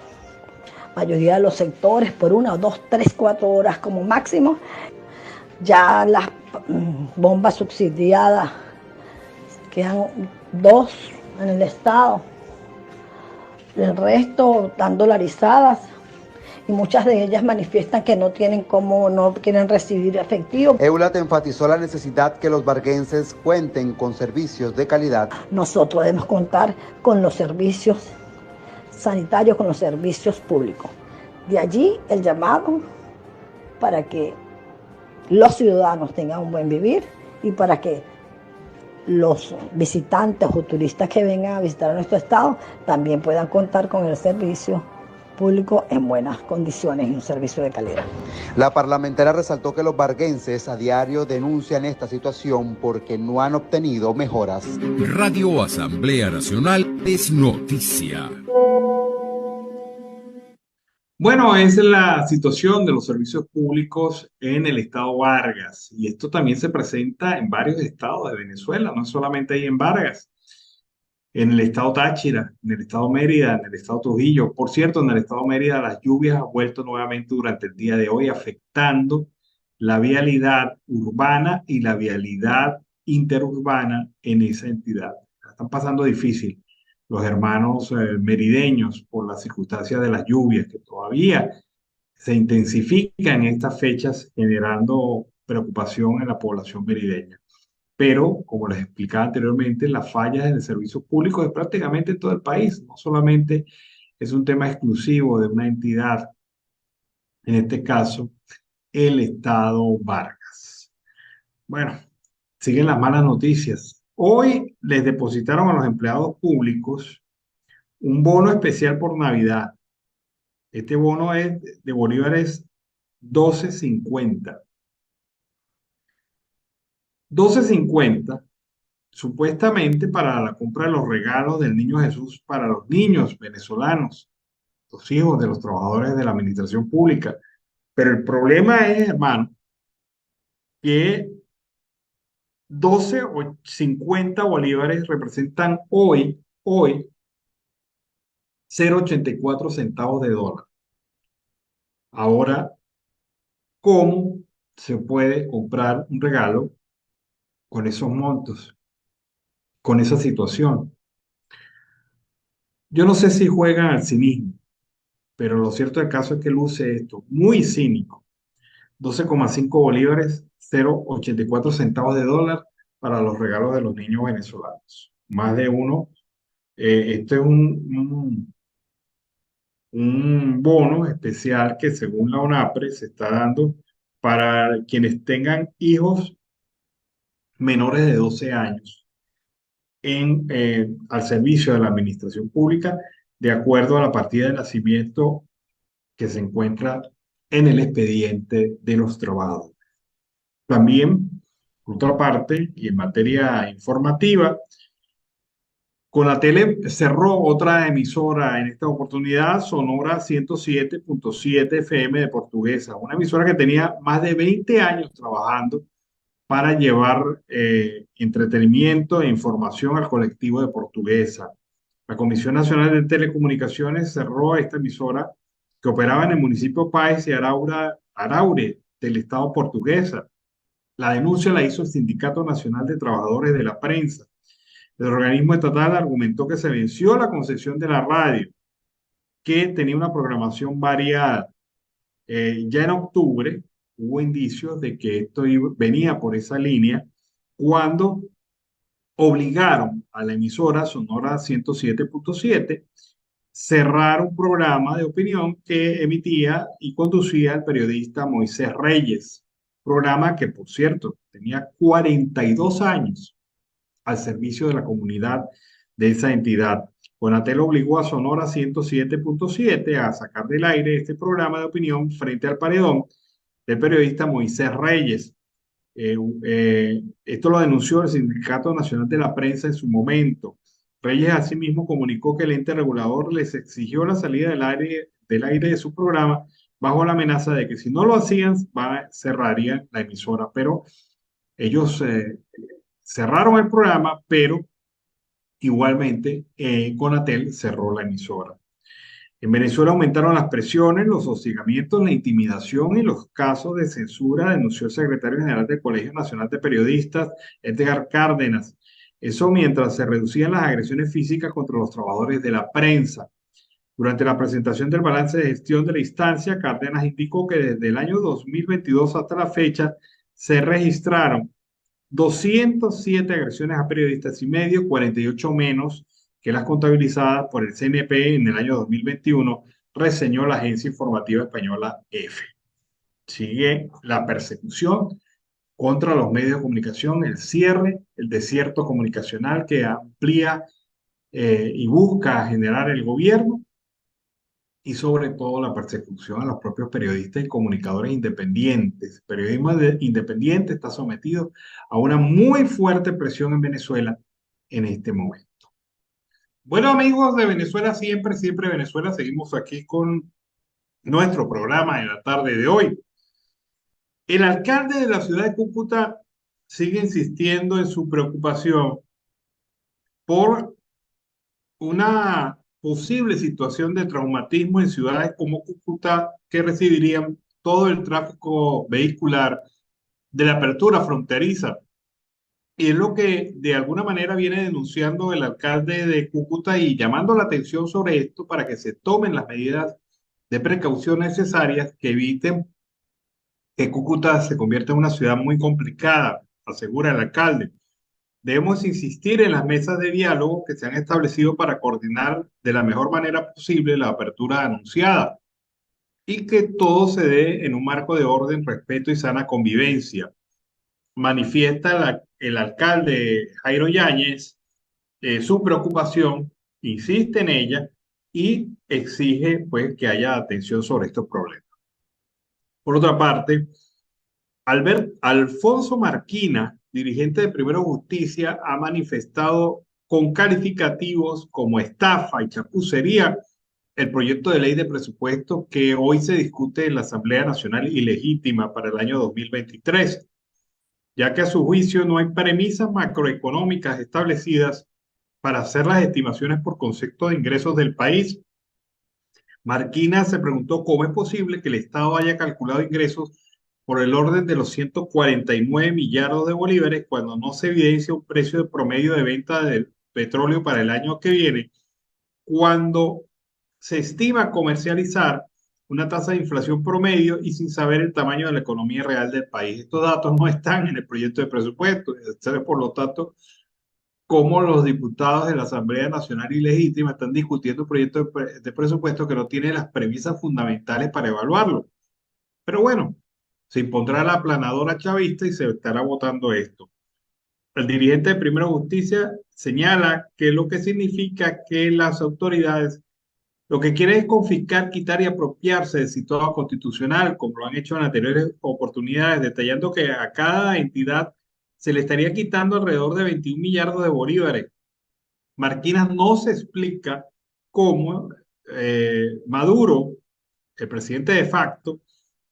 mayoría de los sectores por 1, 2, 3, 4 horas como máximo, ya las bombas subsidiadas quedan 2 en el estado, el resto están dolarizadas y muchas de ellas manifiestan que no quieren recibir efectivo.
Eulate enfatizó la necesidad que los varguenses cuenten con servicios de calidad.
Nosotros debemos contar con los servicios sanitarios, con los servicios públicos. De allí el llamado para que los ciudadanos tengan un buen vivir y para que los visitantes o turistas que vengan a visitar nuestro estado también puedan contar con el servicio público en buenas condiciones y un servicio de calidad.
La parlamentaria resaltó que los varguenses a diario denuncian esta situación porque no han obtenido mejoras.
Radio Asamblea Nacional es noticia.
Bueno, esa es la situación de los servicios públicos en el estado Vargas. Y esto también se presenta en varios estados de Venezuela, no solamente ahí en Vargas. En el estado Táchira, en el estado Mérida, en el estado Trujillo. Por cierto, en el estado Mérida las lluvias han vuelto nuevamente durante el día de hoy, afectando la vialidad urbana y la vialidad interurbana en esa entidad. Están pasando difícil los hermanos merideños por las circunstancias de las lluvias que todavía se intensifican en estas fechas, generando preocupación en la población merideña. Pero, como les explicaba anteriormente, las fallas en el servicio público es prácticamente en todo el país, no solamente es un tema exclusivo de una entidad, en este caso, el estado Vargas. Bueno, siguen las malas noticias. Hoy les depositaron a los empleados públicos un bono especial por Navidad. Este bono es de bolívares 12.50. 12.50, supuestamente para la compra de los regalos del Niño Jesús para los niños venezolanos, los hijos de los trabajadores de la administración pública. Pero el problema es, hermano, que 12.50 bolívares representan hoy 0,84 centavos de dólar. Ahora, ¿cómo se puede comprar un regalo con esos montos, con esa situación? Yo no sé si juegan al cinismo, pero lo cierto del caso es que luce esto muy cínico. 12,5 bolívares, 0,84 centavos de dólar para los regalos de los niños venezolanos. Más de uno. Este es un bono especial que según la ONAPRE se está dando para quienes tengan hijos menores de 12 años al servicio de la administración pública, de acuerdo a la partida de nacimiento que se encuentra en el expediente de los trabajadores. También, por otra parte, y en materia informativa, Conatel cerró otra emisora en esta oportunidad, Sonora 107.7 FM de Portuguesa, una emisora que tenía más de 20 años trabajando para llevar entretenimiento e información al colectivo de Portuguesa. La Comisión Nacional de Telecomunicaciones cerró esta emisora que operaba en el municipio Páez y Araure del estado portuguesa. La denuncia la hizo el Sindicato Nacional de Trabajadores de la Prensa. El organismo estatal argumentó que se venció la concesión de la radio, que tenía una programación variada. Ya en octubre hubo indicios de que esto venía por esa línea cuando obligaron a la emisora Sonora 107.7 cerrar un programa de opinión que emitía y conducía el periodista Moisés Reyes, programa que, por cierto, tenía 42 años al servicio de la comunidad de esa entidad. Conatel obligó a Sonora 107.7 a sacar del aire este programa de opinión frente al paredón del periodista Moisés Reyes. Esto lo denunció el Sindicato Nacional de la Prensa en su momento. Reyes asimismo comunicó que el ente regulador les exigió la salida del aire de su programa bajo la amenaza de que si no lo hacían, cerrarían la emisora. Pero ellos cerraron el programa, pero igualmente Conatel cerró la emisora. En Venezuela aumentaron las presiones, los hostigamientos, la intimidación y los casos de censura, denunció el secretario general del Colegio Nacional de Periodistas, Edgar Cárdenas. Eso mientras se reducían las agresiones físicas contra los trabajadores de la prensa. Durante la presentación del balance de gestión de la instancia, Cárdenas indicó que desde el año 2022 hasta la fecha se registraron 207 agresiones a periodistas y medios, 48 menos que las contabilizadas por el CNP en el año 2021, reseñó la agencia informativa española EFE. Sigue la persecución contra los medios de comunicación, el cierre, el desierto comunicacional que amplía y busca generar el gobierno, y sobre todo la persecución a los propios periodistas y comunicadores independientes. El periodismo independiente está sometido a una muy fuerte presión en Venezuela en este momento. Bueno, amigos de Venezuela, siempre Venezuela, seguimos aquí con nuestro programa en la tarde de hoy. El alcalde de la ciudad de Cúcuta sigue insistiendo en su preocupación por una posible situación de traumatismo en ciudades como Cúcuta, que recibirían todo el tráfico vehicular de la apertura fronteriza. Y es lo que de alguna manera viene denunciando el alcalde de Cúcuta y llamando la atención sobre esto para que se tomen las medidas de precaución necesarias que eviten que Cúcuta se convierta en una ciudad muy complicada, asegura el alcalde. Debemos insistir en las mesas de diálogo que se han establecido para coordinar de la mejor manera posible la apertura anunciada y que todo se dé en un marco de orden, respeto y sana convivencia. Manifiesta el alcalde Jairo Yáñez su preocupación, insiste en ella y exige pues, que haya atención sobre estos problemas. Por otra parte, Alfonso Marquina, dirigente de Primero Justicia, ha manifestado con calificativos como estafa y chapucería el proyecto de ley de presupuesto que hoy se discute en la Asamblea Nacional ilegítima para el año 2023, ya que a su juicio no hay premisas macroeconómicas establecidas para hacer las estimaciones por concepto de ingresos del país. Marquina se preguntó cómo es posible que el Estado haya calculado ingresos por el orden de los 149 millardos de bolívares cuando no se evidencia un precio de promedio de venta del petróleo para el año que viene, cuando se estima comercializar una tasa de inflación promedio y sin saber el tamaño de la economía real del país. Estos datos no están en el proyecto de presupuesto. Por lo tanto, cómo los diputados de la Asamblea Nacional Ilegítima están discutiendo proyectos de presupuesto que no tienen las premisas fundamentales para evaluarlo. Pero bueno, se impondrá la aplanadora chavista y se estará votando esto. El dirigente de Primera Justicia señala que lo que significa que las autoridades lo que quieren es confiscar, quitar y apropiarse del situado constitucional, como lo han hecho en anteriores oportunidades, detallando que a cada entidad se le estaría quitando alrededor de 21 millardos de bolívares. Marquina no se explica cómo Maduro, el presidente de facto,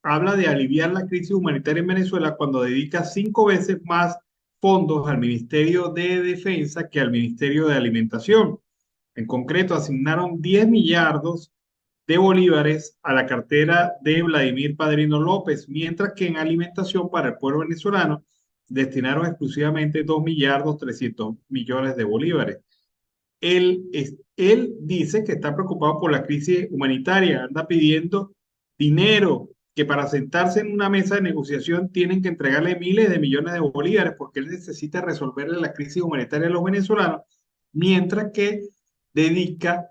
habla de aliviar la crisis humanitaria en Venezuela cuando dedica 5 veces más fondos al Ministerio de Defensa que al Ministerio de Alimentación. En concreto, asignaron 10 millardos de bolívares a la cartera de Vladimir Padrino López, mientras que en alimentación para el pueblo venezolano destinaron exclusivamente 2 millardos 300 millones de bolívares. Él dice que está preocupado por la crisis humanitaria, anda pidiendo dinero, que para sentarse en una mesa de negociación tienen que entregarle miles de millones de bolívares porque él necesita resolverle la crisis humanitaria a los venezolanos, mientras que dedica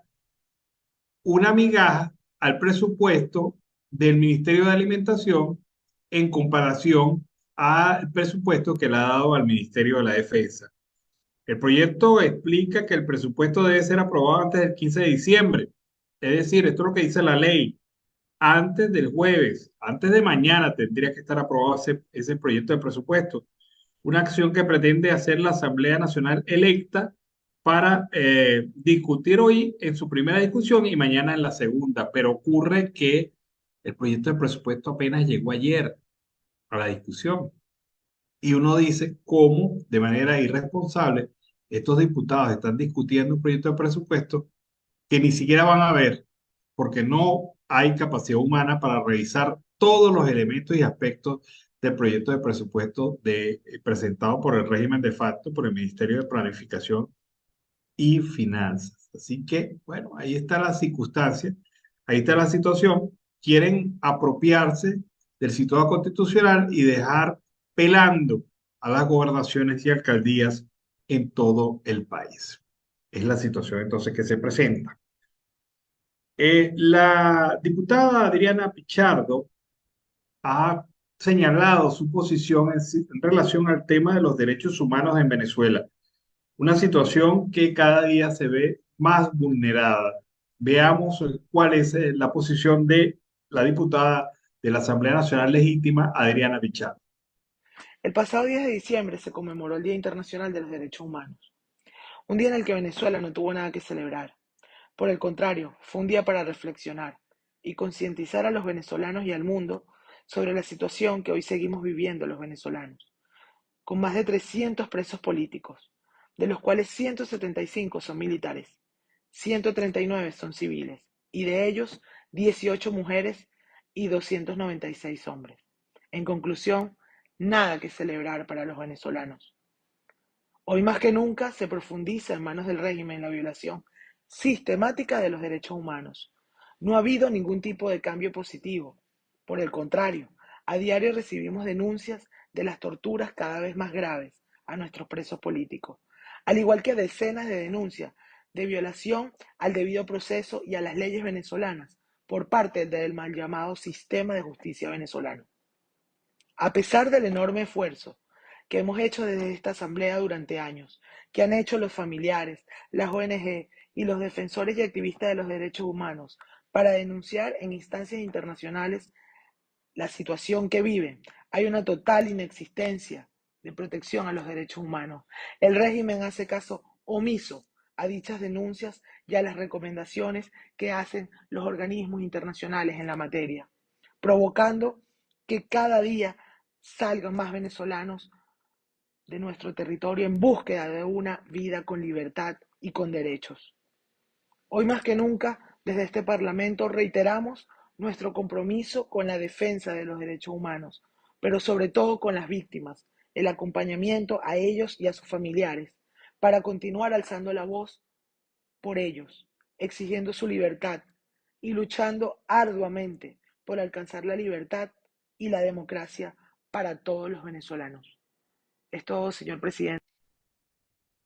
una migaja al presupuesto del Ministerio de Alimentación en comparación al presupuesto que le ha dado al Ministerio de la Defensa. El proyecto explica que el presupuesto debe ser aprobado antes del 15 de diciembre. Es decir, esto es lo que dice la ley. Antes del jueves, antes de mañana tendría que estar aprobado ese proyecto de presupuesto. Una acción que pretende hacer la Asamblea Nacional electa para discutir hoy en su primera discusión y mañana en la segunda. Pero ocurre que el proyecto de presupuesto apenas llegó ayer a la discusión. Y uno dice cómo, de manera irresponsable, estos diputados están discutiendo un proyecto de presupuesto que ni siquiera van a ver, porque no hay capacidad humana para revisar todos los elementos y aspectos del proyecto de presupuesto presentado por el régimen de facto, por el Ministerio de Planificación y Finanzas. Así que, bueno, ahí está la circunstancia, ahí está la situación. Quieren apropiarse del situado constitucional y dejar pelando a las gobernaciones y alcaldías en todo el país. Es la situación entonces que se presenta. La diputada Adriana Pichardo ha señalado su posición en relación al tema de los derechos humanos en Venezuela, una situación que cada día se ve más vulnerada. Veamos cuál es la posición de la diputada de la Asamblea Nacional Legítima, Adriana Pichardo.
El pasado 10 de diciembre se conmemoró el Día Internacional de los Derechos Humanos, un día en el que Venezuela no tuvo nada que celebrar. Por el contrario, fue un día para reflexionar y concientizar a los venezolanos y al mundo sobre la situación que hoy seguimos viviendo los venezolanos, con más de 300 presos políticos, de los cuales 175 son militares, 139 son civiles, y de ellos 18 mujeres y 296 hombres. En conclusión, nada que celebrar para los venezolanos. Hoy más que nunca se profundiza en manos del régimen la violación sistemática de los derechos humanos. No ha habido ningún tipo de cambio positivo. Por el contrario, a diario recibimos denuncias de las torturas cada vez más graves a nuestros presos políticos, al igual que decenas de denuncias de violación al debido proceso y a las leyes venezolanas por parte del mal llamado sistema de justicia venezolano. A pesar del enorme esfuerzo que hemos hecho desde esta asamblea durante años, que han hecho los familiares, las ONG y los defensores y activistas de los derechos humanos para denunciar en instancias internacionales la situación que viven, hay una total inexistencia de protección a los derechos humanos. El régimen hace caso omiso a dichas denuncias y a las recomendaciones que hacen los organismos internacionales en la materia, provocando que cada día salgan más venezolanos de nuestro territorio en búsqueda de una vida con libertad y con derechos. Hoy más que nunca, desde este Parlamento reiteramos nuestro compromiso con la defensa de los derechos humanos, pero sobre todo con las víctimas, el acompañamiento a ellos y a sus familiares, para continuar alzando la voz por ellos, exigiendo su libertad y luchando arduamente por alcanzar la libertad y la democracia para todos los venezolanos. Es todo, señor presidente.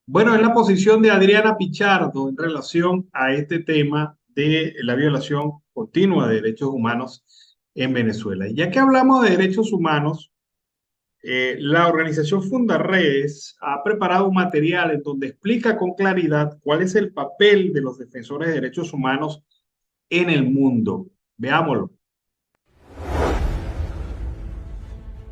Bueno, es la posición de Adriana Pichardo en relación a este tema de la violación continua de derechos humanos en Venezuela. Y ya que hablamos de derechos humanos, la organización Fundarredes ha preparado un material en donde explica con claridad cuál es el papel de los defensores de derechos humanos en el mundo. Veámoslo.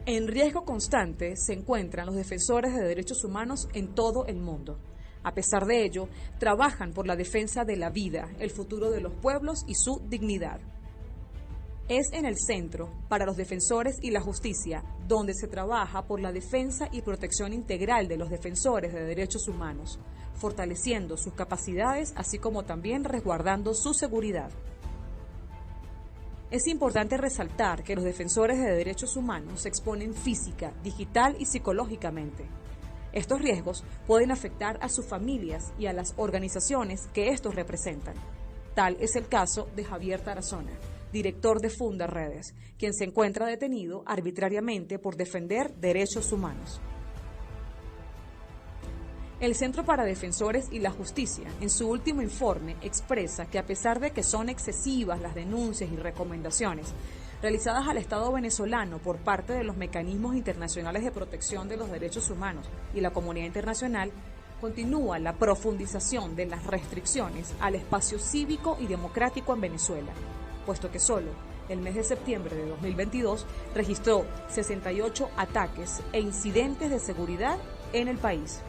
En riesgo constante se encuentran los defensores de derechos humanos en todo el mundo. A pesar de ello, trabajan por la defensa de la vida, el futuro de los pueblos y su dignidad. Es en el centro, para los defensores y la justicia, donde se trabaja por la defensa y protección integral de los defensores de derechos humanos, fortaleciendo sus capacidades, así como también resguardando su seguridad. Es importante resaltar que los defensores de derechos humanos se exponen física, digital y psicológicamente. Estos riesgos pueden afectar a sus familias y a las organizaciones que estos representan. Tal es el caso de Javier Tarazona, director de Fundarredes, quien se encuentra detenido arbitrariamente por defender derechos humanos. El Centro para Defensores y la Justicia, en su último informe, expresa que a pesar de que son excesivas las denuncias y recomendaciones realizadas al Estado venezolano por parte de los mecanismos internacionales de protección de los derechos humanos y la comunidad internacional, continúa la profundización de las restricciones al espacio cívico y democrático en Venezuela, puesto que solo el mes de septiembre de 2022 registró 68 ataques e incidentes de seguridad en el país.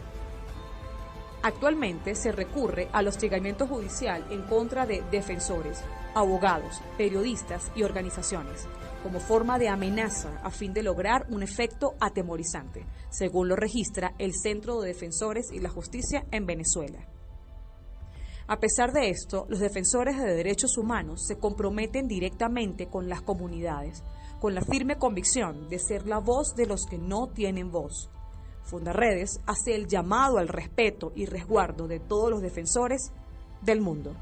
Actualmente se recurre al hostigamiento judicial en contra de defensores, abogados, periodistas y organizaciones, como forma de amenaza a fin de lograr un efecto atemorizante, según lo registra el Centro de Defensores y la Justicia en Venezuela. A pesar de esto, los defensores de derechos humanos se comprometen directamente con las comunidades, con la firme convicción de ser la voz de los que no tienen voz. Fundarredes hace el llamado al respeto y resguardo de todos los defensores del mundo.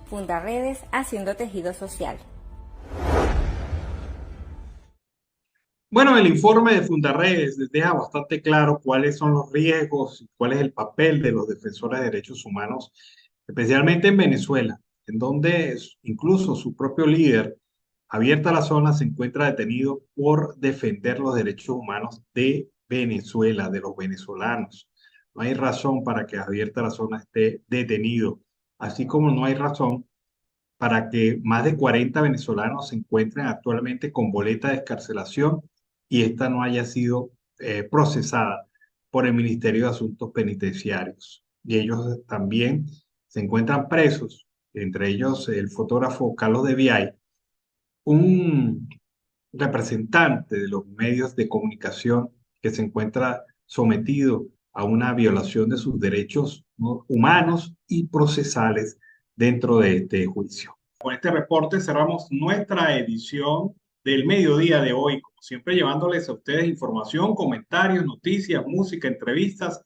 Fundarredes haciendo tejido social.
Bueno, el informe de Fundarredes deja bastante claro cuáles son los riesgos y cuál es el papel de los defensores de derechos humanos, especialmente en Venezuela, en donde incluso su propio líder, Javier Tarazona, se encuentra detenido por defender los derechos humanos de Venezuela, de los venezolanos. No hay razón para que Javier Tarazona esté detenido, así como no hay razón para que más de 40 venezolanos se encuentren actualmente con boleta de excarcelación y esta no haya sido procesada por el Ministerio de Asuntos Penitenciarios. Y ellos también se encuentran presos, entre ellos el fotógrafo Carlos de Viay, un representante de los medios de comunicación que se encuentra sometido a una violación de sus derechos humanos y procesales dentro de este juicio. Con este reporte cerramos nuestra edición del mediodía de hoy, como siempre llevándoles a ustedes información, comentarios, noticias, música, entrevistas,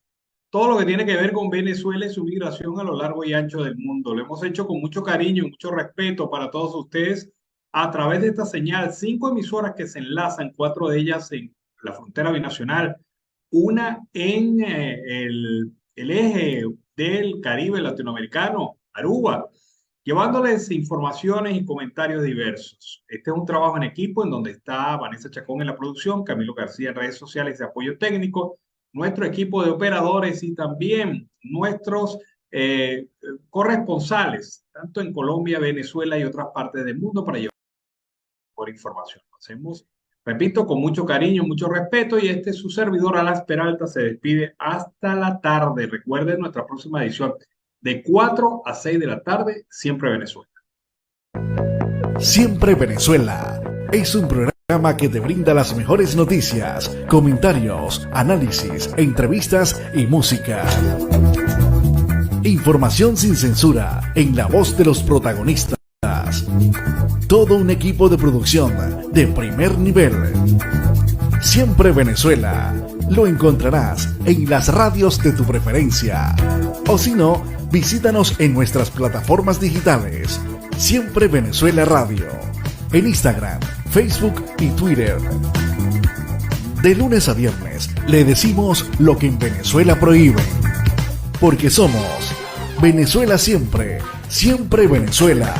todo lo que tiene que ver con Venezuela y su migración a lo largo y ancho del mundo. Lo hemos hecho con mucho cariño y mucho respeto para todos ustedes a través de esta señal, 5 emisoras que se enlazan, 4 de ellas en la frontera binacional, una en el eje del Caribe latinoamericano, Aruba, llevándoles informaciones y comentarios diversos. Este es un trabajo en equipo en donde está Vanessa Chacón en la producción, Camilo García en redes sociales de apoyo técnico, nuestro equipo de operadores y también nuestros corresponsales, tanto en Colombia, Venezuela y otras partes del mundo para llevar por información. Lo hacemos, repito, con mucho cariño, mucho respeto, y este su servidor Alas Peralta se despide hasta la tarde. Recuerden nuestra próxima edición de 4 a 6 de la tarde, Siempre Venezuela.
Siempre Venezuela es un programa que te brinda las mejores noticias, comentarios, análisis, entrevistas y música. Información sin censura en la voz de los protagonistas. Todo un equipo de producción de primer nivel. Siempre Venezuela. Lo encontrarás en las radios de tu preferencia. O si no, visítanos en nuestras plataformas digitales. Siempre Venezuela Radio. En Instagram, Facebook y Twitter. De lunes a viernes le decimos lo que en Venezuela prohíben. Porque somos Venezuela siempre, siempre Venezuela.